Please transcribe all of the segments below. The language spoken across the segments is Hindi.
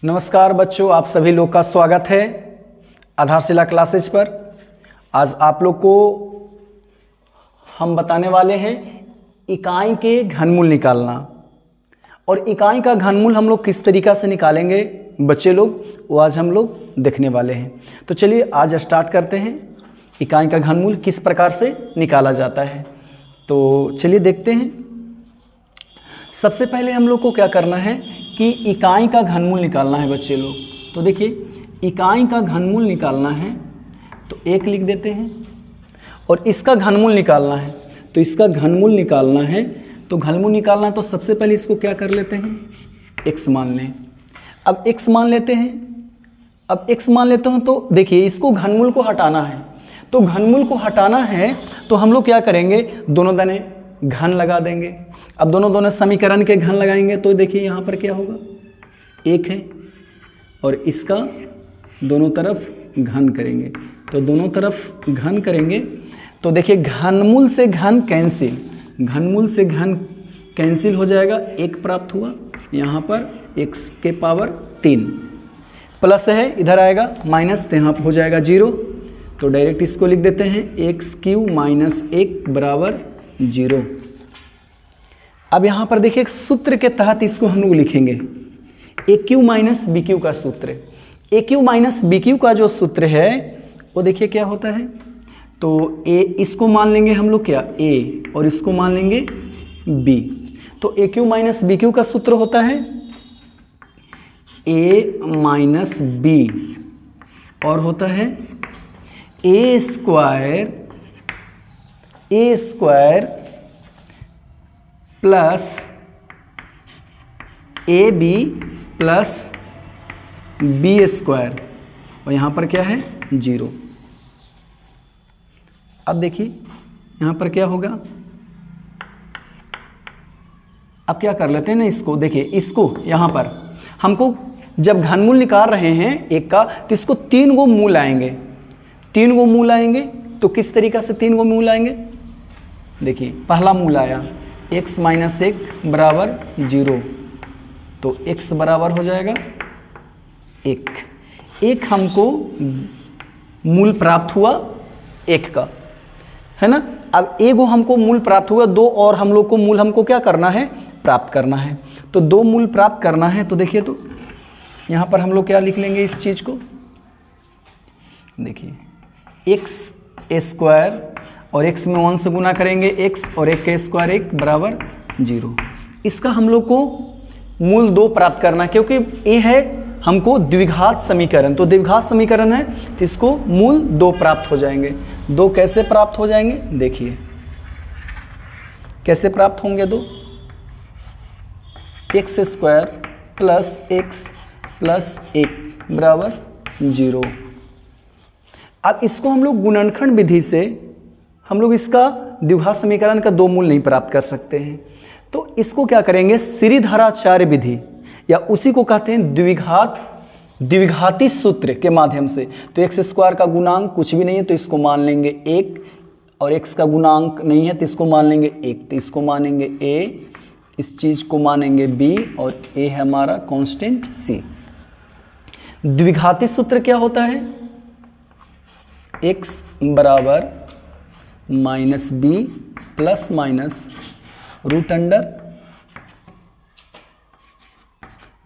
नमस्कार बच्चों, आप सभी लोग का स्वागत है आधारशिला क्लासेज पर। आज आप लोग को हम बताने वाले हैं इकाई के घनमूल निकालना। और इकाई का घनमूल हम लोग किस तरीक़ा से निकालेंगे बच्चे लोग, वो आज हम लोग देखने वाले हैं। तो चलिए आज स्टार्ट करते हैं इकाई का घनमूल किस प्रकार से निकाला जाता है। तो चलिए देखते हैं। सबसे पहले हम लोग को क्या करना है कि इकाई का घनमूल निकालना है बच्चे लोग। तो देखिए, इकाई का घनमूल निकालना है तो 1 लिख देते हैं, और इसका घनमूल निकालना है तो इसका घनमूल निकालना है। तो घनमूल निकालना है तो सबसे पहले इसको क्या कर लेते हैं, x मान लें। अब x मान लेते हैं, अब x मान लेते हैं तो देखिए इसको घनमूल को हटाना है। तो घनमूल को हटाना है तो हम लोग क्या करेंगे, दोनों दाने घन लगा देंगे। अब दोनों समीकरण के घन लगाएंगे तो देखिए यहाँ पर क्या होगा, 1 है और इसका दोनों तरफ घन करेंगे। तो दोनों तरफ घन करेंगे तो देखिए घनमूल से घन कैंसिल, घनमूल से घन कैंसिल हो जाएगा, 1 प्राप्त हुआ। यहाँ पर x के पावर 3 प्लस है, इधर आएगा माइनस, तो यहाँ हो जाएगा 0। तो डायरेक्ट इसको लिख देते हैं x³ माइनस 1 बराबर 0। अब यहाँ पर देखिए सूत्र के तहत इसको हम लोग लिखेंगे, AQ माइनस BQ का सूत्र। AQ माइनस BQ का जो सूत्र है वो देखिए क्या होता है। तो A इसको मान लेंगे हम लोग क्या, A, और इसको मान लेंगे B। तो AQ माइनस BQ का सूत्र होता है A माइनस B, और होता है A square plus AB plus B square, और यहाँ पर क्या है 0। अब देखिए यहाँ पर क्या होगा, अब क्या कर लेते हैं ना इसको, देखिए इसको यहाँ पर हमको जब घनमूल निकाल रहे हैं एक का, तो इसको 3 गो मूल आएंगे, 3 गो मूल आएंगे। तो किस तरीक़ा से 3 गो मूल आएंगे, देखिए पहला मूल आया x माइनस 1 बराबर 0, तो x बराबर हो जाएगा 1 हमको मूल प्राप्त हुआ 1 का, है ना। अब एगो हमको मूल प्राप्त हुआ, 2 और हम लोग को मूल हमको क्या करना है, प्राप्त करना है। तो 2 मूल प्राप्त करना है तो देखिए, तो यहाँ पर हम लोग क्या लिख लेंगे इस चीज़ को, देखिए x स्क्वायर और x में 1 से गुना करेंगे x, और 1 का स्क्वायर 1 बराबर 0। इसका हम लोग को मूल 2 प्राप्त करना है, क्योंकि ये है हमको द्विघात समीकरण। तो द्विघात समीकरण है तो इसको मूल 2 प्राप्त हो जाएंगे। 2 कैसे प्राप्त हो जाएंगे, देखिए कैसे प्राप्त होंगे 2, x square plus x plus 1 बराबर 0। अब इसको हम लोग गुणनखंड विधि से हम लोग इसका द्विघात समीकरण का 2 मूल नहीं प्राप्त कर सकते हैं। तो इसको क्या करेंगे, श्रीधराचार्य विधि, या उसी को कहते हैं द्विघाती सूत्र के माध्यम से। तो x स्क्वायर का गुणांक कुछ भी नहीं है तो इसको मान लेंगे 1, और x का गुणांक नहीं है तो इसको मान लेंगे 1, तो इसको मानेंगे a, इस चीज़ को मानेंगे b, और a है हमारा कांस्टेंट c। द्विघाती सूत्र क्या होता है, x बराबर minus b plus minus root under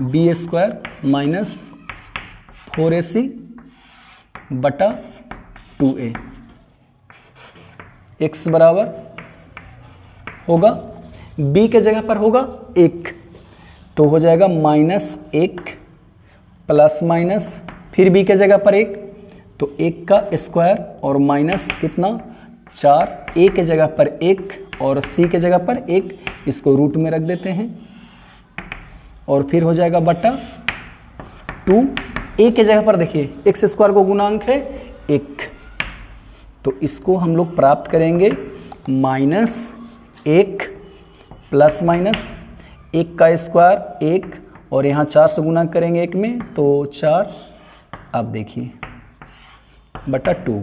b square minus 4ac बटा 2a। x बराबर होगा b के जगह पर होगा 1, तो हो जाएगा माइनस 1 प्लस माइनस, फिर b के जगह पर 1, तो 1 का स्क्वायर और माइनस कितना 4, a के जगह पर 1 और c के जगह पर 1, इसको रूट में रख देते हैं, और फिर हो जाएगा बटा 2। a के जगह पर देखिए x स्क्वायर को गुणांक है 1, तो इसको हम लोग प्राप्त करेंगे माइनस 1 प्लस माइनस 1 का स्क्वायर 1, और यहाँ 4 से गुणा करेंगे 1 में तो 4। अब देखिए बटा 2,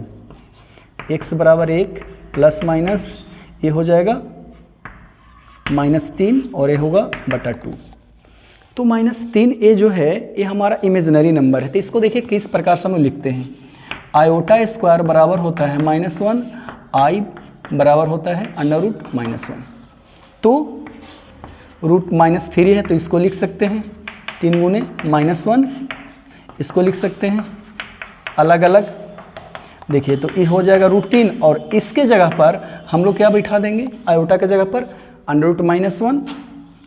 x बराबर 1 प्लस माइनस ये हो जाएगा -3 और ये होगा बटा 2। तो -3a जो है ये हमारा इमेजिनरी नंबर है। तो इसको देखिए किस प्रकार से हम लिखते हैं, आयोटा स्क्वायर बराबर होता है -1, आई बराबर होता है √-1। तो √-3 है तो इसको लिख सकते हैं 3 गुने -1, इसको लिख सकते हैं अलग अलग। देखिए तो ये हो जाएगा √3 और इसके जगह पर हम लोग क्या बैठा देंगे, आयोटा के जगह पर √-1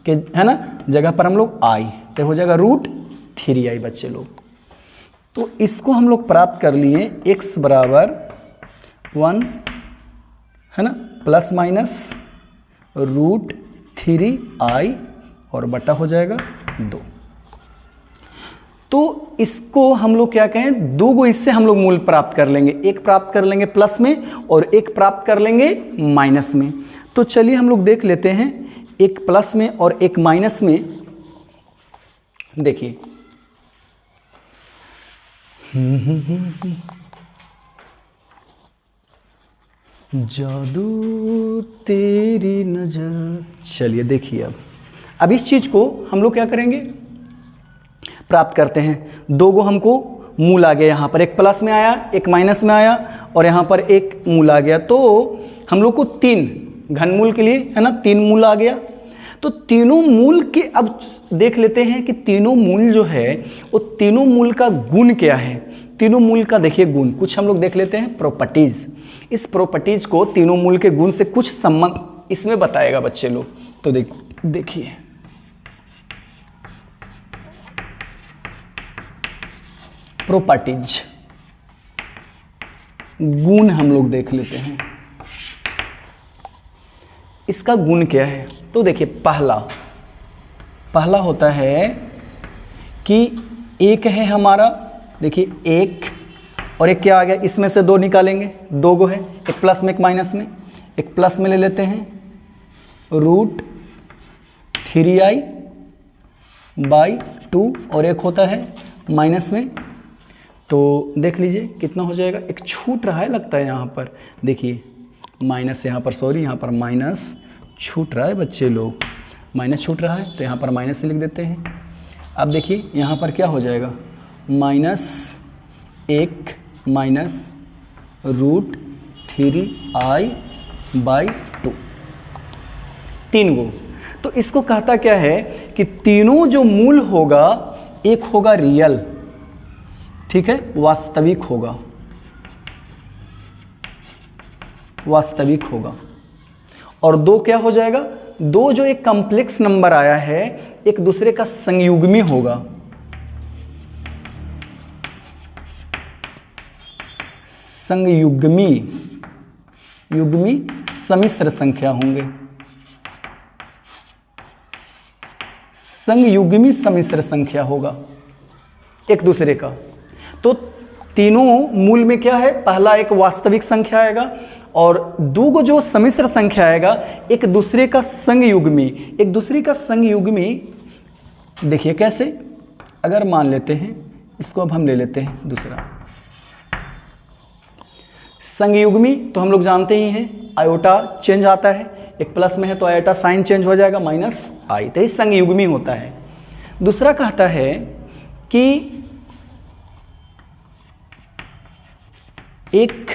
के है ना जगह पर हम लोग आई, तो हो जाएगा √3i बच्चे लोग। तो इसको हम लोग प्राप्त कर लिए x बराबर 1 है ना ±√3i और बटा हो जाएगा 2। तो इसको हम लोग क्या कहें, दो गो इससे हम लोग मूल प्राप्त कर लेंगे, एक प्राप्त कर लेंगे प्लस में और एक प्राप्त कर लेंगे माइनस में। तो चलिए हम लोग देख लेते हैं, एक प्लस में और एक माइनस में। देखिए जादू तेरी नजर। चलिए देखिए अब इस चीज को हम लोग क्या करेंगे, प्राप्त करते हैं। दो गो हमको मूल आ गया, यहाँ पर एक प्लस में आया एक माइनस में आया और यहाँ पर एक मूल आ गया। तो हम लोग को 3 घनमूल के लिए है ना 3 मूल आ गया। तो तीनों मूल के अब देख लेते हैं कि तीनों मूल जो है वो तीनों मूल का गुण क्या है। तीनों मूल का देखिए गुण कुछ हम लोग देख लेते हैं, प्रॉपर्टीज। इस प्रॉपर्टीज को तीनों मूल के गुण से कुछ संबंध इसमें बताएगा बच्चे लोग। तो देखिए प्रॉपर्टीज गुण हम लोग देख लेते हैं, इसका गुण क्या है। तो देखिए पहला होता है कि एक है हमारा, देखिए एक और एक क्या आ गया, इसमें से 2 निकालेंगे, 2 गो है, एक प्लस में एक माइनस में। एक प्लस में ले लेते हैं √3i/2 और एक होता है माइनस में। तो देख लीजिए कितना हो जाएगा, एक छूट रहा है लगता है यहाँ पर, देखिए माइनस यहाँ पर, सॉरी यहाँ पर माइनस छूट रहा है बच्चे लोग, माइनस छूट रहा है तो यहाँ पर माइनस से लिख देते हैं। अब देखिए यहाँ पर क्या हो जाएगा, -1 माइनस √3i/2, 3 गो। तो इसको कहता क्या है कि तीनों जो मूल होगा, एक होगा रियल, ठीक है, वास्तविक होगा, वास्तविक होगा, और 2 क्या हो जाएगा, 2 जो एक कॉम्प्लेक्स नंबर आया है एक दूसरे का संयुग्मी होगा, संयुग्मी, युग्मी सम्मिश्र संख्या होंगे, संयुग्मी सम्मिश्र संख्या होगा एक दूसरे का। तो तीनों मूल में क्या है, पहला एक वास्तविक संख्या आएगा और 2 गो जो सम्मिश्र संख्या आएगा एक दूसरे का संयुग्मी, एक दूसरे का संयुग्मी। देखिए कैसे, अगर मान लेते हैं इसको, अब हम ले लेते हैं दूसरा संयुग्मी। तो हम लोग जानते ही हैं आयोटा चेंज आता है, एक प्लस में है तो आयोटा साइन चेंज हो जाएगा -i, तो ये संयुग्मी होता है। दूसरा कहता है कि एक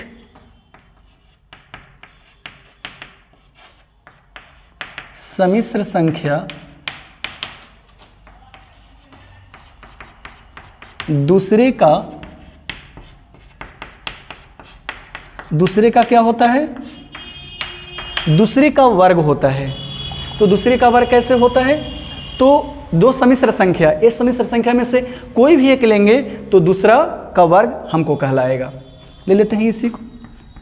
सम्मिश्र संख्या दूसरे का क्या होता है, दूसरे का वर्ग होता है। तो दूसरे का वर्ग कैसे होता है, तो 2 सम्मिश्र संख्या, इस सम्मिश्र संख्या में से कोई भी एक लेंगे तो दूसरा का वर्ग हमको कहलाएगा। ले लेते हैं इसी को,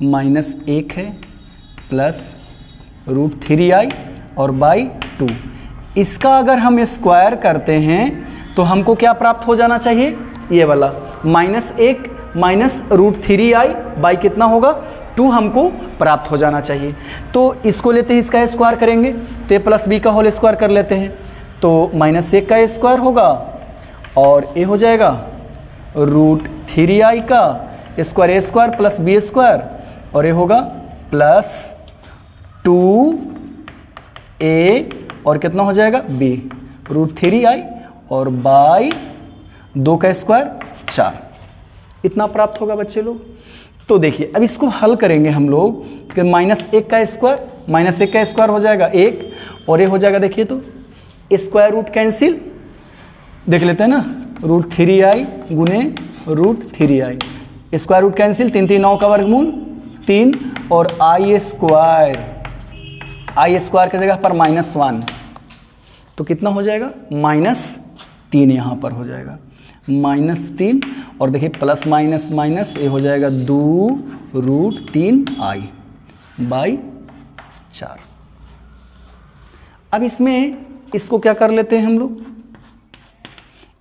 -1 है प्लस √3i और /2। इसका अगर हम स्क्वायर करते हैं तो हमको क्या प्राप्त हो जाना चाहिए, ये वाला -1 माइनस √3i कितना होगा 2 हमको प्राप्त हो जाना चाहिए। तो इसको लेते हैं, इसका स्क्वायर करेंगे तो a + b का होल स्क्वायर कर लेते हैं, तो -1 का स्क्वायर होगा और ये हो जाएगा √3i का square, a square plus b square, और ये होगा +2a और कितना हो जाएगा b, √3i और बाई 2 का स्क्वायर 4, इतना प्राप्त होगा बच्चे लोग। तो देखिए अब इसको हल करेंगे हम लोग कि -1 का स्क्वायर हो जाएगा 1, और ये हो जाएगा देखिए तो स्क्वायर रूट कैंसिल, देख लेते हैं ना, √3i गुने √3i, स्क्वायर रूट कैंसिल, 3 3 9 का वर्गमूल 3, और i स्क्वायर की जगह पर -1, तो कितना हो जाएगा -3 यहाँ पर हो जाएगा -3, और देखिए प्लस माइनस माइनस ये हो जाएगा 2√3i बाई 4। अब इसमें इसको क्या कर लेते हैं हम लोग,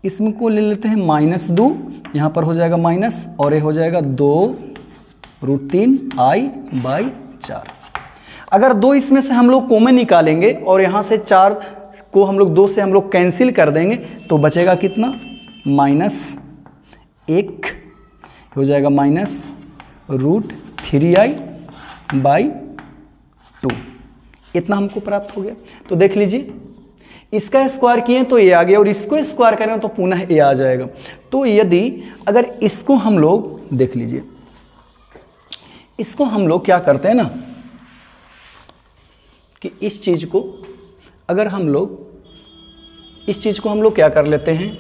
इसमें को ले लेते हैं -2, यहाँ पर हो जाएगा माइनस, और ये हो जाएगा 2√3i बाई 4। अगर 2 इसमें से हम लोग कॉमन निकालेंगे और यहाँ से 4 को हम लोग 2 से हम लोग कैंसिल कर देंगे तो बचेगा कितना, -1 हो जाएगा -√3i बाई 2, इतना हमको प्राप्त हो गया। तो देख लीजिए इसका स्क्वायर किए तो ये आ गया, और इसको स्क्वायर करें तो पुनः ये आ जाएगा। तो यदि अगर इसको हम लोग देख लीजिए, इसको हम लोग क्या करते हैं ना कि इस चीज को अगर हम लोग इस चीज को हम लोग क्या कर लेते हैं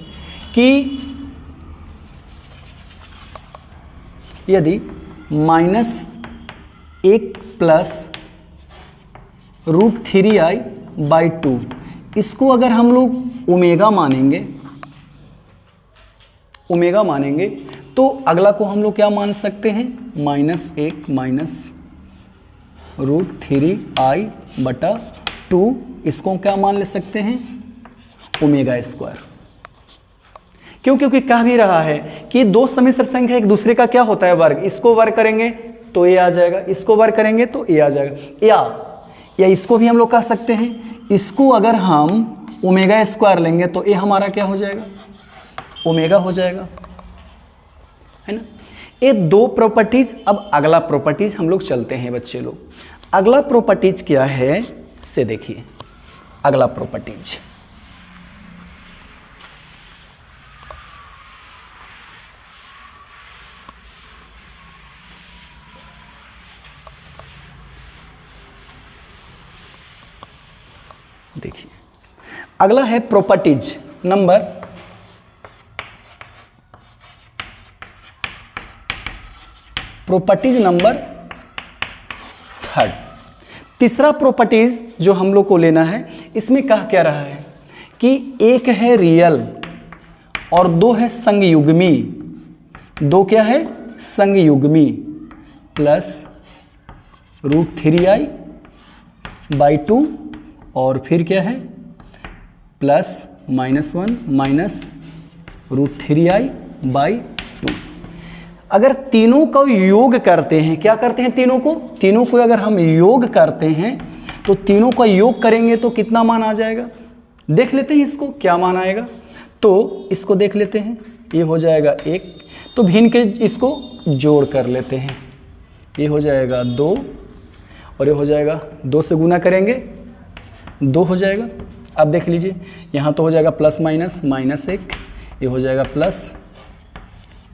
कि यदि -1 प्लस √3i बाई 2, इसको अगर हम लोग ओमेगा मानेंगे तो अगला को हम लोग क्या मान सकते हैं, -1 माइनस √3i बटा 2, इसको क्या मान ले सकते हैं, ओमेगा स्क्वायर। क्यों, क्योंकि कह भी रहा है कि 2 सम्मिश्र संख्या एक दूसरे का क्या होता है, वर्ग, इसको वर्ग करेंगे तो ये आ जाएगा, इसको वर्ग करेंगे तो ये आ जाएगा, या इसको भी हम लोग कह सकते हैं, इसको अगर हम ओमेगा स्क्वायर लेंगे तो ये हमारा क्या हो जाएगा, ओमेगा हो जाएगा, है ना। ये 2 प्रॉपर्टीज। अब अगला प्रॉपर्टीज हम लोग चलते हैं बच्चे लोग। अगला प्रॉपर्टीज क्या है से देखिए, अगला प्रॉपर्टीज देखिए, अगला है प्रॉपर्टीज नंबर थर्ड। तीसरा प्रॉपर्टीज जो हम लोग को लेना है, इसमें कह क्या रहा है कि एक है रियल और 2 है संयुग्मी, 2 क्या है, संयुग्मी, प्लस √3i बाई 2, और फिर क्या है प्लस -1 माइनस √3i बाई 2। अगर तीनों का योग करते हैं, क्या करते हैं, तीनों को अगर हम योग करते हैं तो तीनों का योग करेंगे तो कितना मान आ जाएगा, देख लेते हैं इसको क्या मान आएगा। तो इसको देख लेते हैं, ये हो जाएगा 1, तो भिन्न के इसको जोड़ कर लेते हैं, ये हो जाएगा 2, और ये हो जाएगा 2 से गुना करेंगे 2 हो जाएगा। अब देख लीजिए यहाँ तो हो जाएगा प्लस माइनस -1, ये हो जाएगा प्लस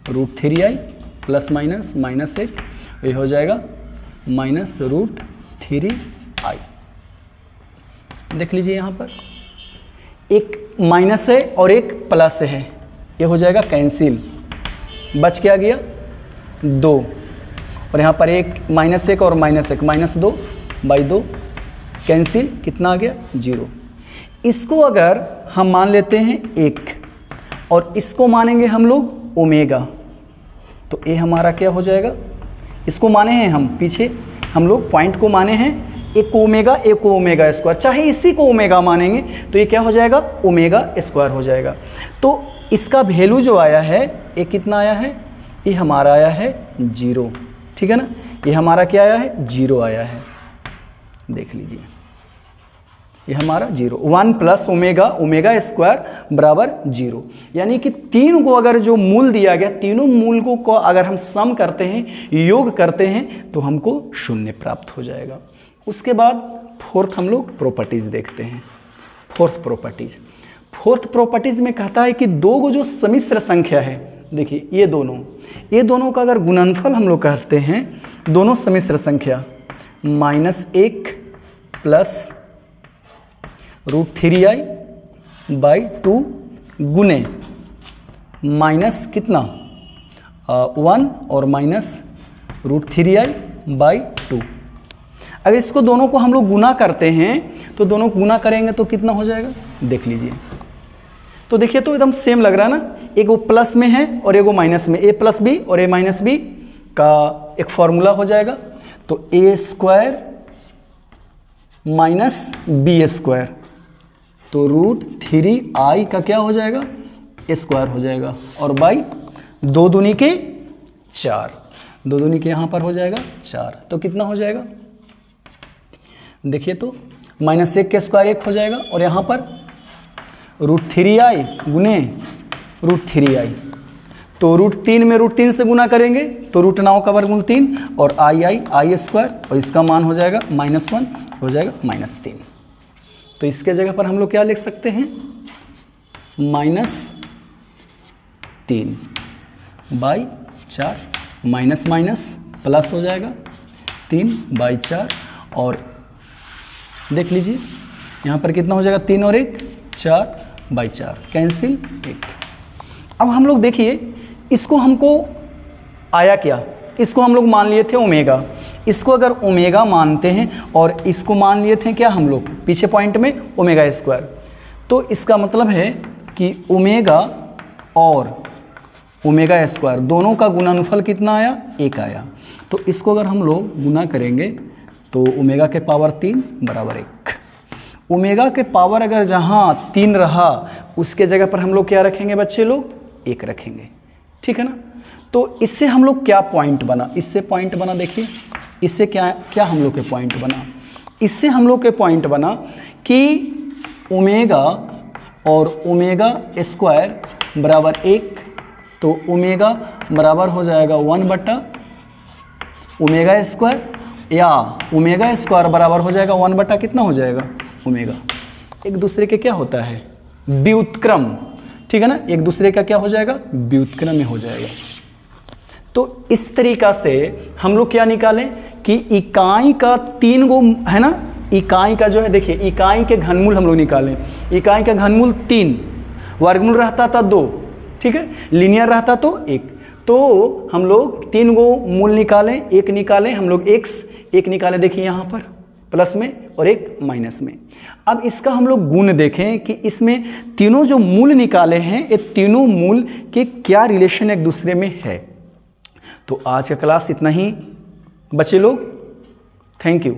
√3i प्लस माइनस -1, ये हो जाएगा -√3i। देख लीजिए यहाँ पर एक माइनस है और एक प्लस है, ये हो जाएगा कैंसिल, बच क्या गया 2, और यहाँ पर एक -1 और -1 -2 बाई 2 कैंसिल, कितना आ गया 0। इसको अगर हम मान लेते हैं 1 और इसको मानेंगे हम लोग ओमेगा, तो ये हमारा क्या हो जाएगा, इसको माने हैं हम पीछे, हम लोग पॉइंट को माने हैं, एक को ओमेगा एक को ओमेगा स्क्वायर, चाहे इसी को ओमेगा मानेंगे तो ये क्या हो जाएगा, ओमेगा स्क्वायर हो जाएगा। तो इसका वैल्यू जो आया है ये कितना आया है, ये हमारा आया है 0, ठीक है ना, ये हमारा क्या आया है 0 आया है, देख लीजिए ये हमारा 0, 1 प्लस ओमेगा स्क्वायर बराबर 0। यानी कि 3 को अगर जो मूल दिया गया, तीनों मूल को अगर हम सम करते हैं, योग करते हैं तो हमको 0 प्राप्त हो जाएगा। उसके बाद फोर्थ हम लोग प्रॉपर्टीज देखते हैं। फोर्थ फोर्थ प्रॉपर्टीज में कहता है कि दो को जो सम्मिश्र संख्या है, देखिए ये दोनों का अगर गुणनफल हम लोग करते हैं, दोनों सम्मिश्र संख्या -1 प्लस √3i/2 गुने माइनस कितना 1 और माइनस √3i/2। अगर इसको दोनों को हम लोग गुना करते हैं तो दोनों गुना करेंगे तो कितना हो जाएगा, देख लीजिए। तो देखिए तो एकदम सेम लग रहा है ना, एक वो प्लस में है और एक वो माइनस में, a + b और a - b का एक फॉर्मूला हो जाएगा। तो a² - b², तो √3i का क्या हो जाएगा, a² हो जाएगा, और बाई 2 दूनी के 4, 2 दूनी के यहाँ पर हो जाएगा 4, तो कितना हो जाएगा, देखिए तो -1 के स्क्वायर 1 हो जाएगा, और यहाँ पर √3i गुने √3i, तो √3 में √3 से गुना करेंगे तो √9 का वर्गमूल 3 और i² और इसका मान हो जाएगा -1 हो जाएगा -3। तो इसके जगह पर हम लोग क्या लिख सकते हैं, -3/4 माइनस माइनस प्लस हो जाएगा 3/4, और देख लीजिए यहाँ पर कितना हो जाएगा, 3 और 1 4/4 कैंसिल 1। अब हम लोग देखिए इसको हमको आया क्या, इसको हम लोग मान लिए थे ओमेगा, इसको अगर ओमेगा मानते हैं और इसको मान लिए थे क्या हम लोग पीछे पॉइंट में ω², तो इसका मतलब है कि ओमेगा और ω² दोनों का गुणनफल कितना आया, 1 आया। तो इसको अगर हम लोग गुना करेंगे तो ओमेगा के पावर 3 बराबर 1। ओमेगा के पावर अगर जहाँ 3 रहा उसके जगह पर हम लोग क्या रखेंगे बच्चे लोग, 1 रखेंगे, ठीक है ना। तो इससे हम लोग क्या पॉइंट बना, इससे पॉइंट बना, देखिए इससे क्या हम लोग के पॉइंट बना, इससे हम लोग के पॉइंट बना कि ओमेगा और ω² बराबर 1, तो ओमेगा बराबर हो जाएगा 1/ω², या ω² बराबर हो जाएगा 1/ कितना हो जाएगा, ओमेगा। एक दूसरे के क्या होता है, व्युत्क्रम, ठीक है ना, एक दूसरे का क्या हो जाएगा, व्युत्क्रम में हो जाएगा। तो इस तरीका से हम लोग क्या निकालें कि इकाई का 3 गो है ना, इकाई का जो है देखिए इकाई के घनमूल हम लोग निकालें, इकाई का घनमूल 3, वर्गमूल रहता था 2, ठीक है, लीनियर रहता तो 1, तो हम लोग 3 गो मूल निकालें, एक निकालें हम लोग x, एक निकालें देखिए यहाँ पर प्लस में और एक माइनस में। अब इसका हम लोग गुण देखें कि इसमें तीनों जो मूल निकाले हैं ये तीनों मूल के क्या रिलेशन एक दूसरे में है। तो आज का क्लास इतना ही बच्चे लोग, थैंक यू।